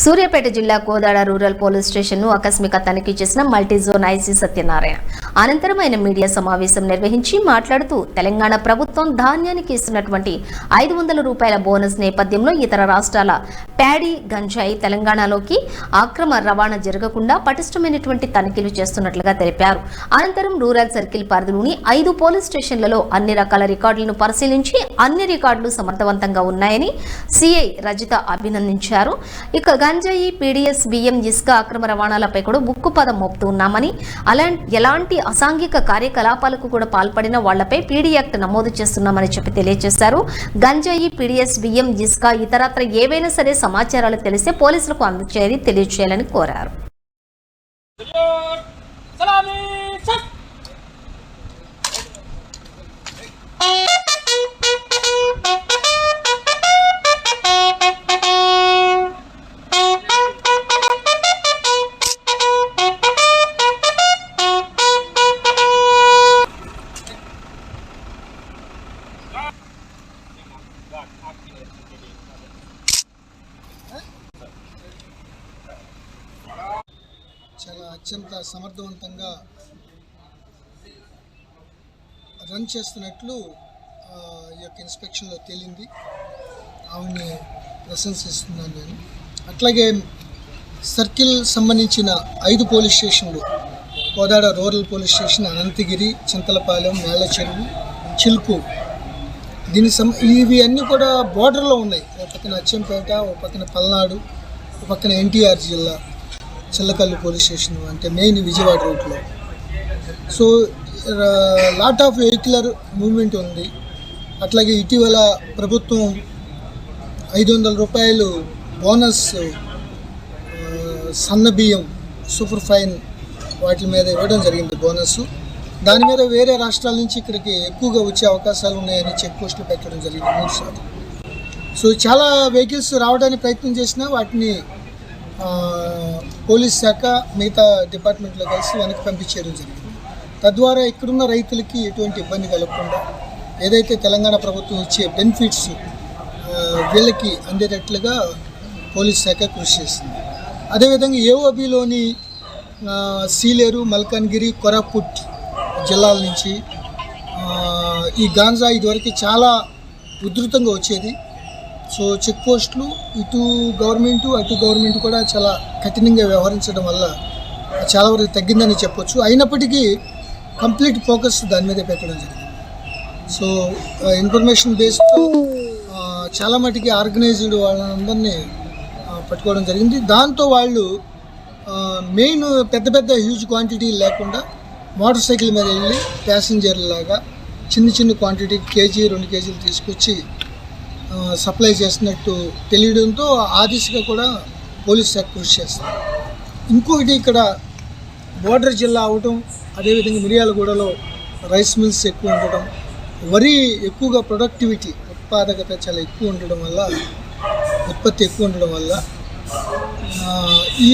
సూర్యాపేట జిల్లా Kodad rural police station ను ఆకస్మిక తనిఖీ చేసిన మల్టీ జోన్ ఐసీ సత్యనారాయణ అనంతరం ఆయన మీడియా సమావేశం నిర్వహించి మాట్లాడుతూ తెలంగాణ ప్రభుత్వం ధాన్యానికి ఇస్తున్నటువంటి 500 రూపాయల బోనస్ నేపథ్యంలో ఇతర రాష్ట్రాల ప్యాడీ గంజాయి తెలంగాణలోకి అక్రమ రవాణా జరగకుండా పటిష్టమైనటువంటి తనిఖీలు చేస్తున్నట్లుగా తెలిపారు. అనంతరం రూరల్ సర్కిల్ పరిధిలోని 5 పోలీస్ స్టేషన్లలో అన్ని రకాల రికార్డులను పరిశీలించి అన్ని రికార్డులు సమర్థవంతంగా ఉన్నాయని సిఐ రజిత అభినందించారు. ఇక గంజాయి, పీడీఎస్, బియ్యం, ఇసుక అక్రమ రవాణాలపై కూడా ఉక్కుపదం మోపుతున్నామని, ఎలాంటి అసాంఘిక కార్యకలాపాలకు కూడా పాల్పడిన వాళ్లపై పీడీ యాక్ట్ నమోదు చేస్తున్నామని చెప్పి తెలియజేశారు. గంజాయి, పీడీఎస్, బియ్యం, ఇసుక ఇతరత్ర ఏవైనా సరే సమాచారాలు తెలిస్తే పోలీసులకు అందజేయాలని తెలియజేయాలని కోరారు. చాలా అత్యంత సమర్థవంతంగా రన్ చేస్తున్నట్లు ఈ యొక్క ఇన్స్పెక్షన్లో తేలింది. ఆవిడని ప్రశంసిస్తున్నాను నేను. అట్లాగే సర్కిల్ సంబంధించిన 5 పోలీస్ స్టేషన్లు, Kodad rural police station, Anantagiri, Chintalapalem, Mellacheruvu, Chilkur, ఇవి అన్నీ కూడా బోర్డర్లో ఉన్నాయి. ఒక పక్కన అచ్చంపేట, ఒక పక్కన పల్నాడు, ఒక పక్కన ఎన్టీఆర్ జిల్లా, చిల్లకల్లు పోలీస్ స్టేషన్ అంటే మెయిన్ విజయవాడ రూట్లో. So lot of vehicular movement ఉంది. అట్లాగే ఇటీవల ప్రభుత్వం 500 రూపాయలు బోనస్ సన్నబియ్యం, సూపర్ ఫైన్ వాటి మీద ఇవ్వడం జరిగింది బోనస్. దాని మీద వేరే రాష్ట్రాల నుంచి ఇక్కడికి ఎక్కువగా వచ్చే అవకాశాలు ఉన్నాయని చెక్ పోస్టులు పెట్టడం జరిగింది 3 సార్లు. సో చాలా వెహికల్స్ రావడానికి ప్రయత్నం చేసినా వాటిని పోలీస్ శాఖ మిగతా డిపార్ట్మెంట్లో కలిసి వెనక్కి పంపించేయడం జరిగింది. తద్వారా ఇక్కడున్న రైతులకి ఎటువంటి ఇబ్బంది కలగకుండా ఏదైతే తెలంగాణ ప్రభుత్వం ఇచ్చే బెనిఫిట్స్ వీళ్ళకి అందేటట్లుగా పోలీస్ శాఖ కృషి చేసింది. అదేవిధంగా ఏఓబిలోని సీలేరు, మల్కాన్గిరి, కోరాపుట్ జిల్లాల నుంచి ఈ గాంజా ఇదివరకు చాలా ఉధృతంగా వచ్చేది. సో చెక్ పోస్టులు ఇటు గవర్నమెంటు అటు గవర్నమెంట్ కూడా చాలా కఠినంగా వ్యవహరించడం వల్ల చాలా వరకు తగ్గిందని చెప్పొచ్చు. అయినప్పటికీ కంప్లీట్ ఫోకస్ దాని మీదే పెట్టడం జరిగింది. సో ఇన్ఫర్మేషన్ బేస్తో చాలా మటుకి ఆర్గనైజ్డ్ వాళ్ళందరినీ పట్టుకోవడం జరిగింది. దాంతో వాళ్ళు మెయిన్ పెద్ద పెద్ద హ్యూజ్ క్వాంటిటీ లేకుండా మోటార్ సైకిల్ మీద వెళ్ళి ప్యాసింజర్ లాగా చిన్న క్వాంటిటీ కేజీ 2 కేజీలు తీసుకొచ్చి సప్లై చేసినట్టు తెలియడంతో ఆ దిశగా కూడా పోలీస్ శాఖ కృషి చేస్తుంది. ఇంకొకటి ఇక్కడ బోర్డర్ జిల్లా అవటం, అదేవిధంగా మిర్యాలగూడలో రైస్ మిల్స్ ఎక్కువ ఉండడం, వరి ఎక్కువగా ప్రొడక్టివిటీ ఉత్పాదకత చాలా ఎక్కువ ఉండడం వల్ల, ఉత్పత్తి ఎక్కువ ఉండడం వల్ల ఈ